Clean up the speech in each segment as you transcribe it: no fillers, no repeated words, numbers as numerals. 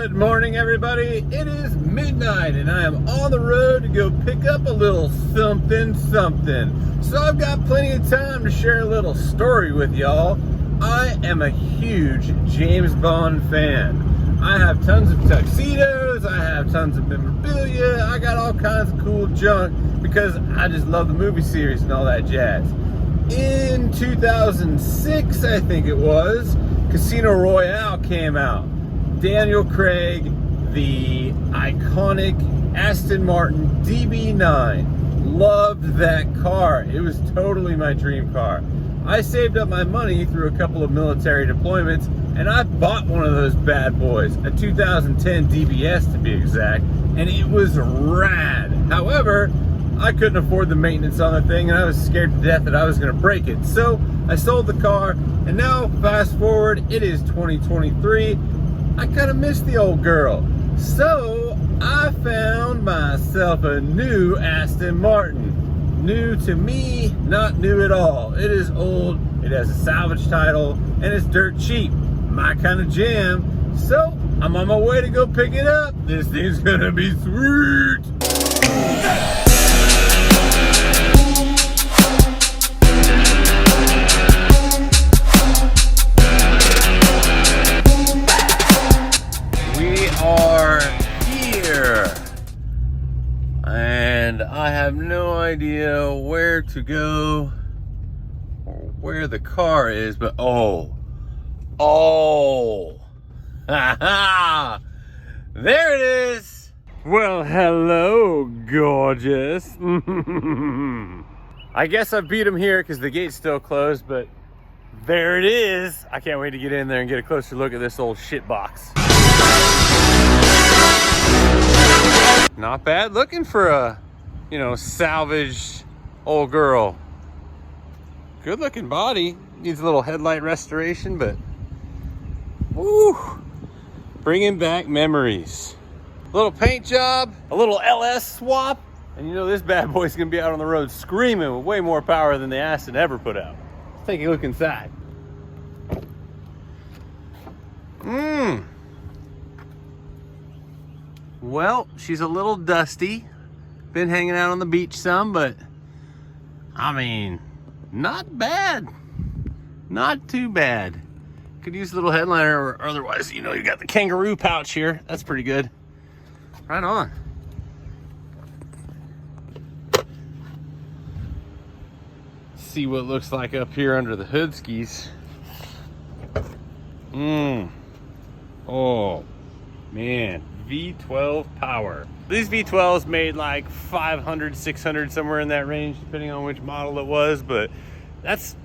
Good morning, everybody. It is midnight and I am on the road to go pick up a little something. So I've got plenty of time to share a little story with y'all. I am a huge James Bond fan. I have tons of tuxedos, I have tons of memorabilia, I got all kinds of cool junk because I just love the movie series and all that jazz. In 2006, I think it was, Casino Royale came out. Daniel Craig, the iconic Aston Martin DB9. Loved that car. It was totally my dream car. I saved up my money through a couple of military deployments and I bought one of those bad boys, a 2010 DBS to be exact, and it was rad. However, I couldn't afford the maintenance on the thing and I was scared to death that I was going to break it. So I sold the car, and now fast forward, it is 2023. I kind of miss the old girl. So I found myself a new Aston Martin. New to me, not new at all. It is old, it has a salvage title, and it's dirt cheap. My kind of jam. So I'm on my way to go pick it up. This thing's gonna be sweet. And I have no idea where to go or where the car is, but oh, ha, there it is. Well, hello, gorgeous. I guess I beat him here because the gate's still closed, but there it is. I can't wait to get in there and get a closer look at this old shit box. Not bad looking for a, salvaged old girl. Good looking body. Needs a little headlight restoration, but woo, bringing back memories. A little paint job, a little LS swap, and this bad boy's gonna be out on the road screaming with way more power than the Aston ever put out. Let's take a look inside. Well, she's a little dusty. Been hanging out on the beach some, but I mean, not bad. Not too bad. Could use a little headliner, or otherwise, you got the kangaroo pouch here. That's pretty good. Right on. See what it looks like up here under the hood skis. Oh, man. V12 power. These V12s made like 500, 600, somewhere in that range, depending on which model it was, but that's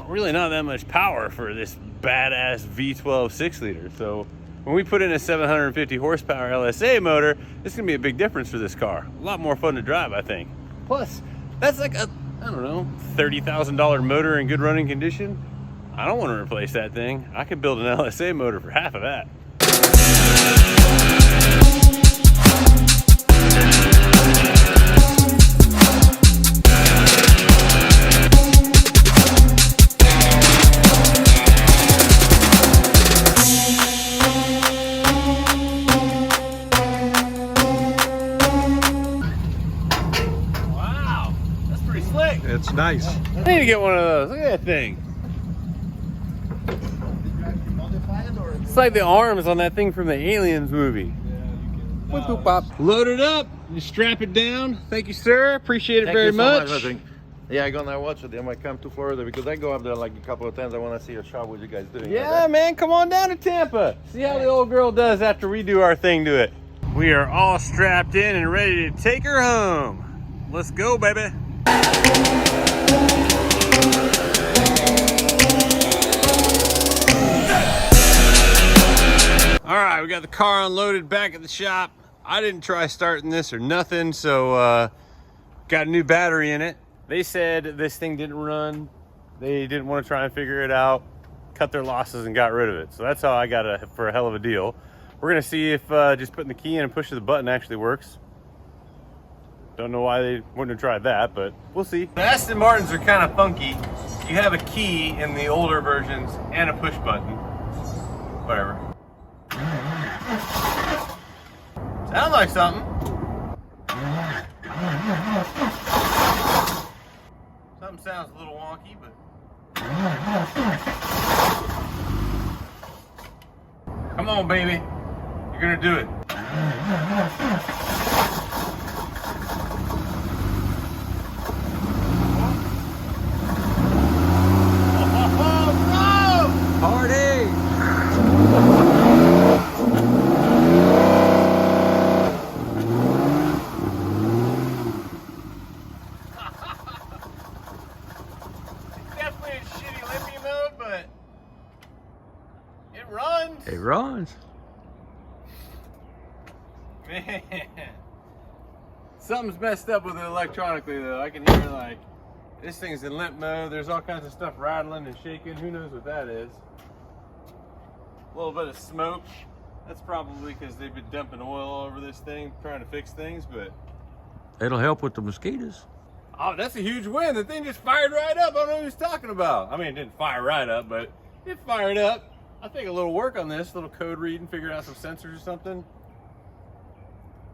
really not that much power for this badass V12 6-liter. So when we put in a 750 horsepower LSA motor, it's gonna be a big difference for this car. A lot more fun to drive, I think. Plus, that's like a, I don't know, $30,000 motor in good running condition. I don't want to replace that thing. I could build an LSA motor for half of that. Wow, that's pretty slick. It's nice. I need to get one of those. Look at that thing. It's like the arms on that thing from the Aliens movie. Load it up, you strap it down. Thank you, sir. Appreciate it very much. I think. Yeah, I'm gonna watch it. I might come to Florida because I go up there like a couple of times. I want to see a shot what you guys doing. Yeah, man, come on down to Tampa. See how the old girl does after we do our thing to it. We are all strapped in and ready to take her home. Let's go, baby. All right, we got the car unloaded back at the shop. I didn't try starting this or nothing, so got a new battery in it. They said this thing didn't run. They didn't want to try and figure it out, cut their losses and got rid of it. So that's how I got it for a hell of a deal. We're gonna see if just putting the key in and pushing the button actually works. Don't know why they wouldn't have tried that, but we'll see. The Aston Martins are kind of funky. You have a key in the older versions and a push button. Whatever. Sounds like something. Something sounds a little wonky, but. Come on, baby. You're gonna do it. Party! Definitely in shitty limpy mode, but it runs. It runs. Man, something's messed up with it electronically though. I can hear like this thing's in limp mode. There's all kinds of stuff rattling and shaking. Who knows what that is? A little bit of smoke. That's probably because they've been dumping oil all over this thing trying to fix things, but It'll help with the mosquitoes. oh, that's a huge win. The thing just fired right up. I don't know what he's talking about. I mean, it didn't fire right up, but it fired up. I think a little work on this, a little code reading, figuring out some sensors or something.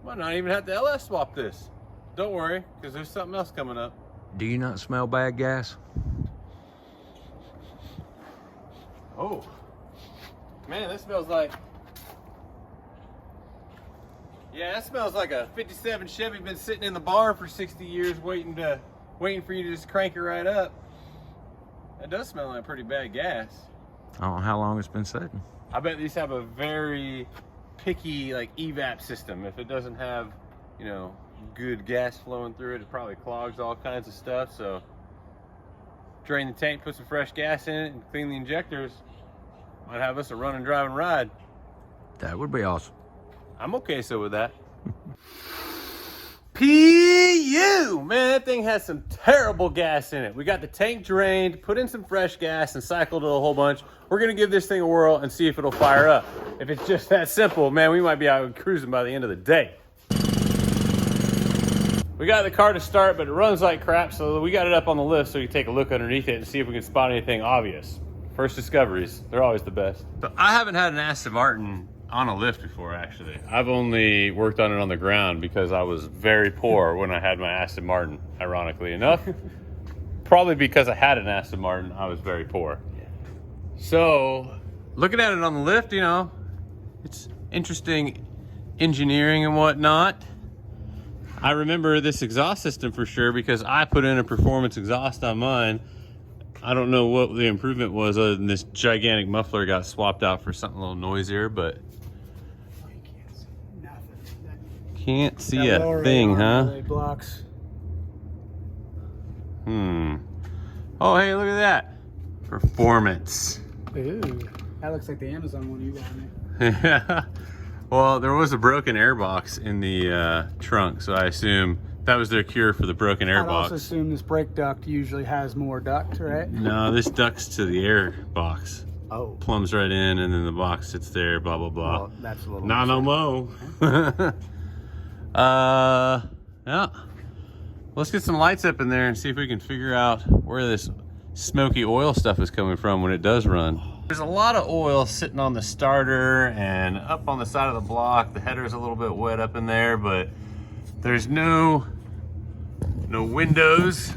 Might not even have to LS swap this. Don't worry, because there's something else coming up. Do you not smell bad gas? Oh, man, that smells like, yeah, that smells like a 57 Chevy been sitting in the barn for 60 years waiting for you to just crank it right up. That does smell like pretty bad gas. I don't know how long it's been sitting. I bet these have a very picky like evap system. If it doesn't have, you know, good gas flowing through it, it probably clogs all kinds of stuff. So drain the tank, put some fresh gas in it, and clean the injectors. Might have us a run and drive and ride. That would be awesome. I'm okay so with that. PU! Man, that thing has some terrible gas in it. We got the tank drained, put in some fresh gas, and cycled it a whole bunch. We're gonna give this thing a whirl and see if it'll fire up. If it's just that simple, man, we might be out cruising by the end of the day. We got the car to start, but it runs like crap, so we got it up on the lift so we can take a look underneath it and see if we can spot anything obvious. First discoveries, they're always the best. So I haven't had an Aston Martin on a lift before, actually. I've only worked on it on the ground because I was very poor when I had my Aston Martin, ironically enough. Probably because I had an Aston Martin, I was very poor. So, looking at it on the lift, you know, it's interesting engineering and whatnot. I remember this exhaust system for sure because I put in a performance exhaust on mine. I don't know what the improvement was other than this gigantic muffler got swapped out for something a little noisier, but can't see a thing, huh? Blocks. Oh, hey, look at that. Performance. Ooh, that looks like the Amazon one you got me. Yeah. Well, there was a broken airbox in the trunk, so I assume that was their cure for the broken I'd airbox. also assume this brake duct usually has more duct, right? No, this ducts to the air box. Oh. Plumbs right in, and then the box sits there, blah, blah, blah. Well, that's a little... Not no mo. Yeah. Let's get some lights up in there and see if we can figure out where this smoky oil stuff is coming from when it does run. There's a lot of oil sitting on the starter and up on the side of the block. The header's a little bit wet up in there, but there's no windows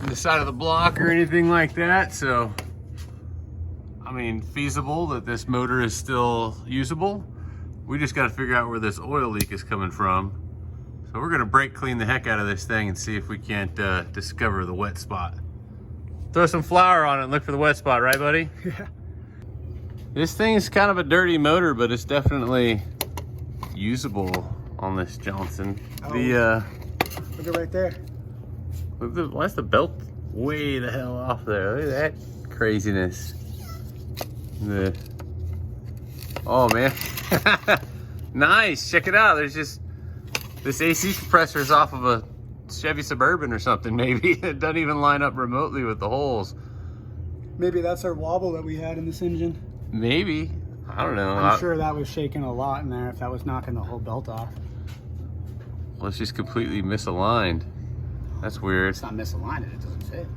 in the side of the block or anything like that. So, I mean, feasible that this motor is still usable. We just got to figure out where this oil leak is coming from. So we're gonna brake clean the heck out of this thing and see if we can't discover the wet spot. Throw some flour on it and look for the wet spot, right, buddy? Yeah. This thing's kind of a dirty motor, but it's definitely usable on this Johnson. Oh. The Look at right there. why is the belt way the hell off there? Look at that craziness. Oh man, nice. Check it out. There's just this AC compressor is off of a Chevy Suburban or something. Maybe it doesn't even line up remotely with the holes. Maybe that's our wobble that we had in this engine. Maybe. I don't know. I'm sure that was shaking a lot in there if that was knocking the whole belt off. Well, it's just completely misaligned. That's weird. It's not misaligned, it doesn't fit.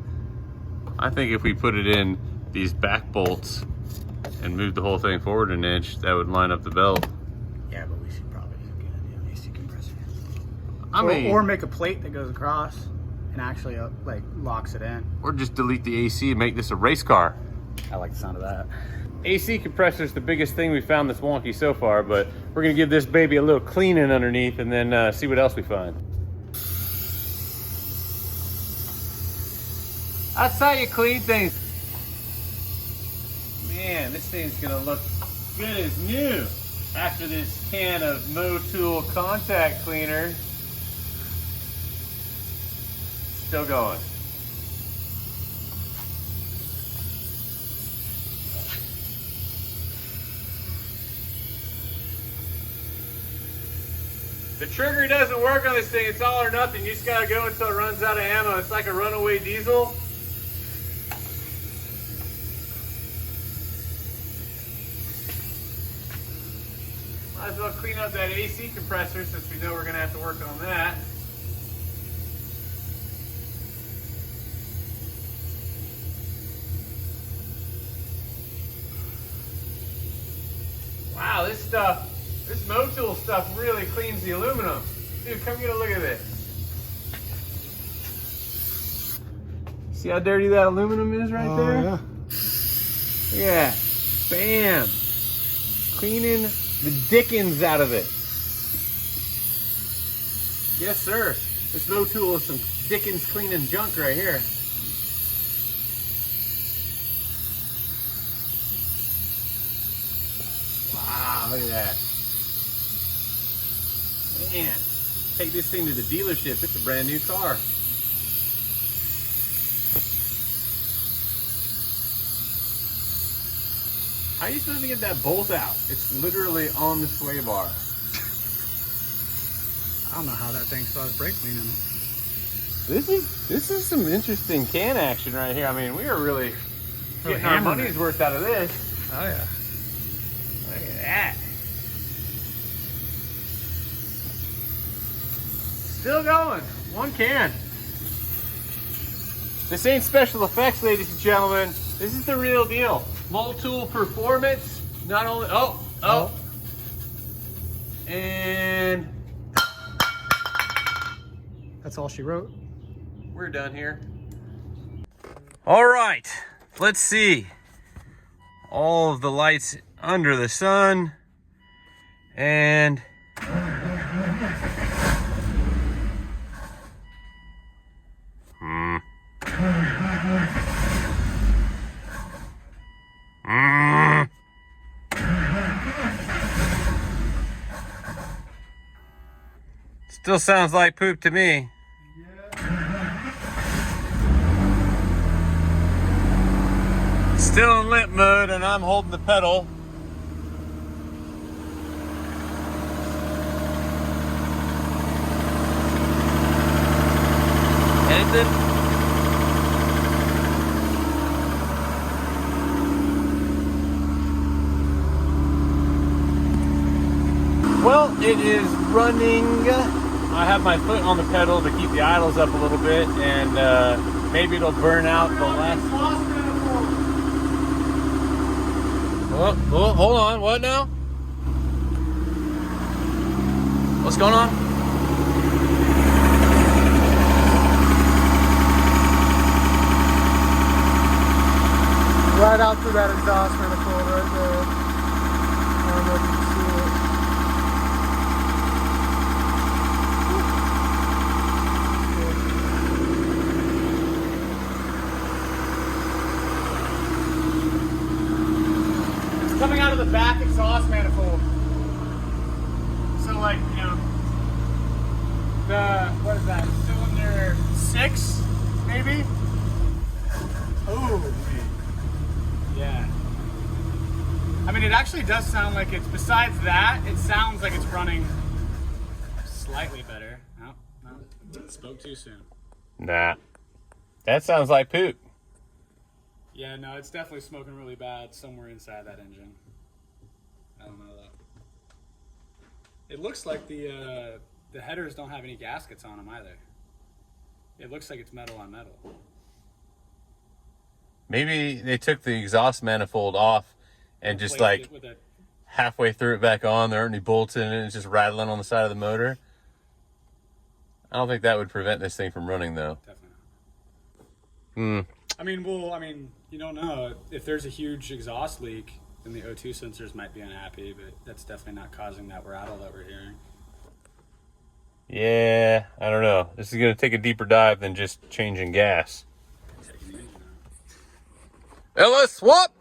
I think if we put it in these back bolts and move the whole thing forward an inch, that would line up the belt. I mean, or make a plate that goes across and actually like locks it in. or just delete the AC and make this a race car. I like the sound of that. AC compressor is the biggest thing we found that's wonky so far, but we're gonna give this baby a little cleaning underneath and then see what else we find. That's how you clean things. Man, this thing's gonna look good as new after this can of Motul contact cleaner. Still going. The trigger doesn't work on this thing. It's all or nothing. You just gotta go until it runs out of ammo. It's like a runaway diesel. Might as well clean up that AC compressor since we know we're gonna have to work on that. Wow, this Motul stuff really cleans the aluminum. Dude, come get a look at this. See how dirty that aluminum is right there? Yeah. Look at that. Bam. Cleaning the dickens out of it. Yes, sir. This Motul is some dickens cleaning junk right here. Wow, look at that. Man, take this thing to the dealership. It's a brand new car. How are you supposed to get that bolt out? It's literally on the sway bar. I don't know how that thing still has brake clean in it. This is some interesting can action right here. I mean, we are really getting our hammering money's worth out of this. Oh yeah. Look at that. Still going. One can. This ain't special effects, ladies and gentlemen. This is the real deal. Motul performance. Not only. Oh. And That's all she wrote. we're done here. All right. Let's see. All of the lights under the sun. And still sounds like poop to me. Still in limp mode and I'm holding the pedal. Anything? Well, it is running. I have my foot on the pedal to keep the idles up a little bit, and maybe it'll burn out the last. Oh, hold on. What now? What's going on? Right out through that exhaust manifold right there. I don't know if you can see it. Coming out of the back exhaust manifold. So like, you know, what is that, cylinder 6, maybe? Oh, yeah. I mean, it actually does sound like it's, besides that, it sounds like it's running slightly better. No, spoke too soon. Nah, that sounds like poop. Yeah, no, it's definitely smoking really bad somewhere inside that engine. I don't know though. It looks like the headers don't have any gaskets on them either. It looks like it's metal on metal. Maybe they took the exhaust manifold off and just like halfway through it back on, there aren't any bolts in it, it's just rattling on the side of the motor. I don't think that would prevent this thing from running, though. Definitely not. I mean, you don't know. If there's a huge exhaust leak, then the O2 sensors might be unhappy, but that's definitely not causing that rattle that we're hearing. Yeah, I don't know. This is going to take a deeper dive than just changing gas. LS swap!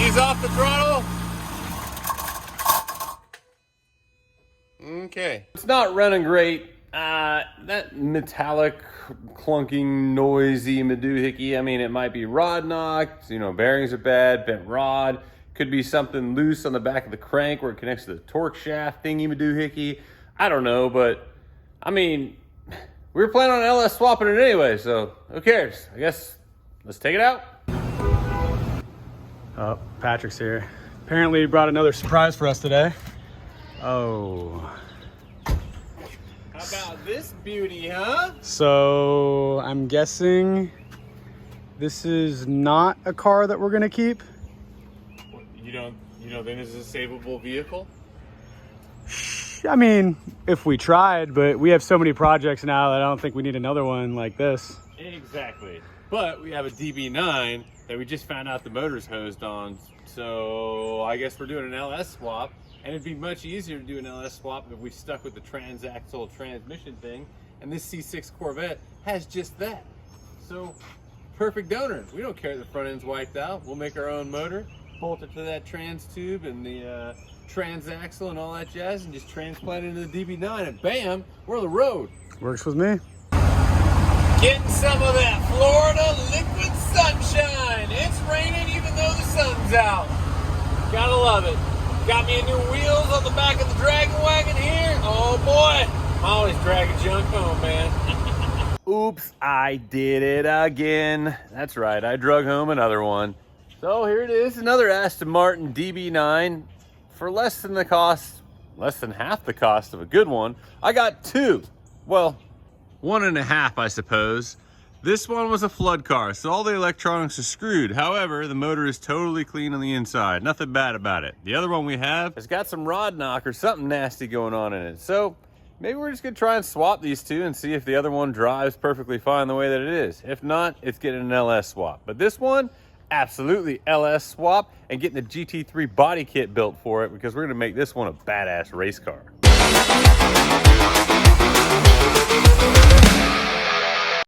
Ease off the throttle. Okay. It's not running great. That metallic, clunking, noisy madoohickey, I mean, it might be rod knocked, you know, bearings are bad, bent rod. Could be something loose on the back of the crank where it connects to the torque shaft thingy madoohickey. I don't know, but I mean, we were planning on LS swapping it anyway, so who cares? I guess let's take it out. Oh, Patrick's here. Apparently he brought another surprise for us today. Oh. How about this beauty, huh? So I'm guessing this is not a car that we're gonna keep. You don't think this is a savable vehicle? I mean, if we tried, but we have so many projects now that I don't think we need another one like this. Exactly. But we have a DB9 that we just found out the motor's hosed on. So I guess we're doing an LS swap. And it'd be much easier to do an LS swap if we stuck with the transaxle transmission thing. And this C6 Corvette has just that. So, perfect donor. We don't care if the front end's wiped out. We'll make our own motor, bolt it to that trans tube and the transaxle and all that jazz, and just transplant it into the DB9, and bam, we're on the road. Works with me. Getting some of that Florida liquid sunshine. It's raining even though the sun's out. Gotta love it. Got me a new wheels on the back of the Dragon Wagon here. Oh boy, I'm always dragging junk home, man. Oops, I did it again. That's right, I drug home another one. So here it is, another Aston Martin DB9 for less than half the cost of a good one. I got two. Well, 1.5, I suppose. This one was a flood car, so all the electronics are screwed. However, the motor is totally clean on the inside. Nothing bad about it. The other one we have has got some rod knock or something nasty going on in it. So maybe we're just gonna try and swap these two and see if the other one drives perfectly fine the way that it is. If not, it's getting an LS swap. But this one, absolutely LS swap, and getting the GT3 body kit built for it, because we're gonna make this one a badass race car.